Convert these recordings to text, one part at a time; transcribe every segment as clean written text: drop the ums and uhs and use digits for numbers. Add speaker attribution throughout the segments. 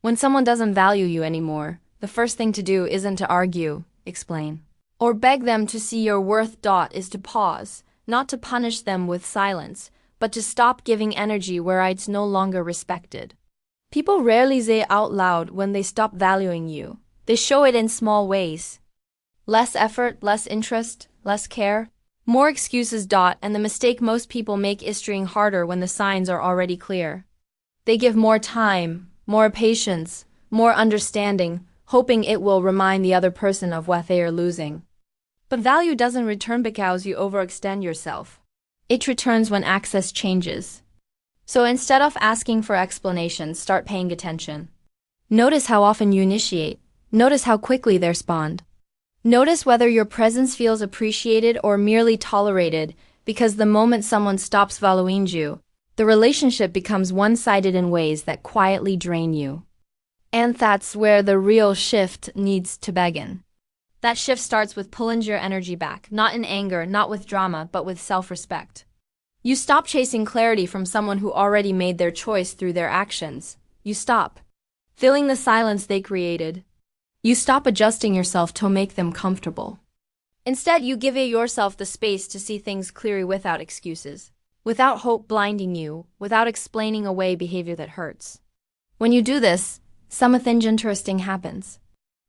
Speaker 1: When someone doesn't value you anymore, the first thing to do isn't to argue, explain, or beg them to see your worth. Is to pause, not to punish them with silence, but to stop giving energy where it's no longer respected. People rarely say out loud when they stop valuing you. They show it in small ways. Less effort, less interest, less care, more excuses. And the mistake most people make is trying harder when the signs are already clear. They give more time, more patience, more understanding, hoping it will remind the other person of what they are losing. But value doesn't return because you overextend yourself. It returns when access changes. So instead of asking for explanations, start paying attention. Notice how often you initiate. Notice how quickly they respond. Notice whether your presence feels appreciated or merely tolerated, because the moment someone stops valuing you, the relationship becomes one-sided in ways that quietly drain you. And that's where the real shift needs to begin. That shift starts with pulling your energy back, not in anger, not with drama, but with self-respect. You stop chasing clarity from someone who already made their choice through their actions. You stop filling the silence they created. You stop adjusting yourself to make them comfortable. Instead, you give yourself the space to see things clearly without excuses, without hope blinding you, without explaining away behavior that hurts. When you do this, something interesting happens.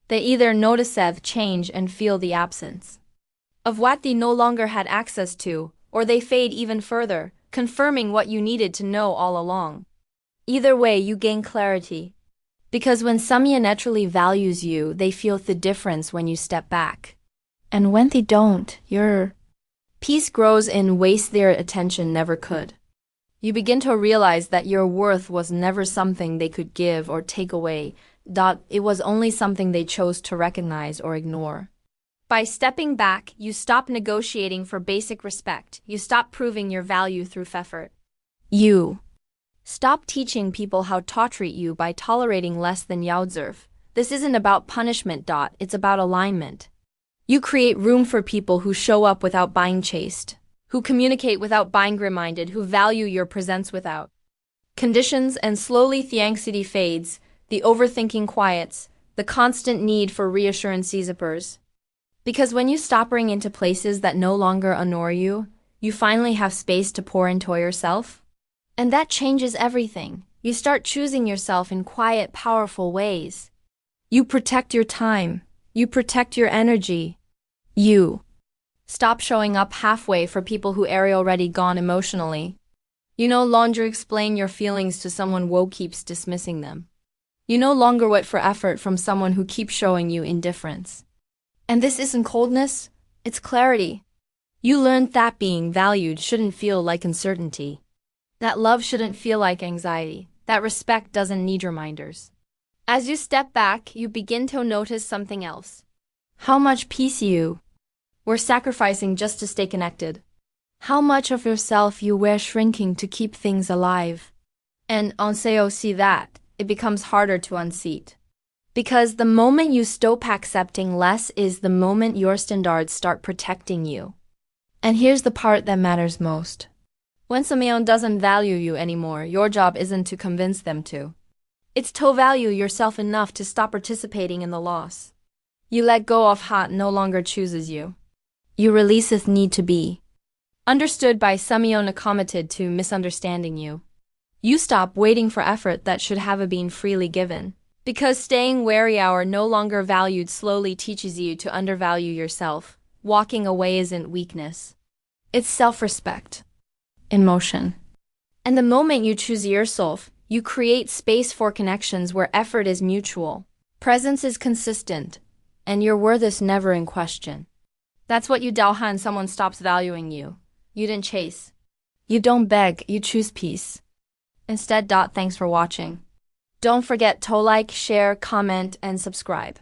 Speaker 1: They either notice the change and feel the absence of what they no longer had access to, or they fade even further, confirming what you needed to know all along. Either way, you gain clarity. Because when someone naturally values you, they feel the difference when you step back. And when they don't, your peace grows in ways their attention never could. You begin to realize that your worth was never something they could give or take away. It was only something they chose to recognize or ignore. By stepping back, you stop negotiating for basic respect. You stop proving your value through effort. You stop teaching people how to treat you by tolerating less than you deserve. This isn't about punishment. It's about alignment. You create room for people who show up without being chased, who communicate without being reminded, who value your presence without conditions, and slowly the anxiety fades, the overthinking quiets, the constant need for reassurance disappears. Because when you stop running into places that no longer honor you, you finally have space to pour into yourself. And that changes everything. You start choosing yourself in quiet, powerful ways. You protect your time. You protect your energy. You stop showing up halfway for people who are already gone emotionally. You no longer explain your feelings to someone who keeps dismissing them. You no longer wait for effort from someone who keeps showing you indifference. And this isn't coldness, it's clarity. You learned that being valued shouldn't feel like uncertainty. That love shouldn't feel like anxiety. That respect doesn't need reminders. As you step back, you begin to notice something else. How much peace you were sacrificing just to stay connected. How much of yourself you were shrinking to keep things alive. And once you see that, it becomes harder to unseat. Because the moment you stop accepting less is the moment your standards start protecting you. And here's the part that matters most. When someone doesn't value you anymore, your job isn't to convince them to. It's to value yourself enough to stop participating in the loss. You let go of what no longer chooses you. You release this need to be understood by someone committed to misunderstanding you. You stop waiting for effort that should have been freely given. Because staying where you are no longer valued slowly teaches you to undervalue yourself. Walking away isn't weakness. It's self-respect. Emotion. And the moment you choose yourself, you create space for connections where effort is mutual, presence is consistent, and your worth is never in question. That's what you do when someone stops valuing you. You didn't chase. You don't beg, you choose peace. Instead. Thanks for watching. Don't forget to like, share, comment, and subscribe.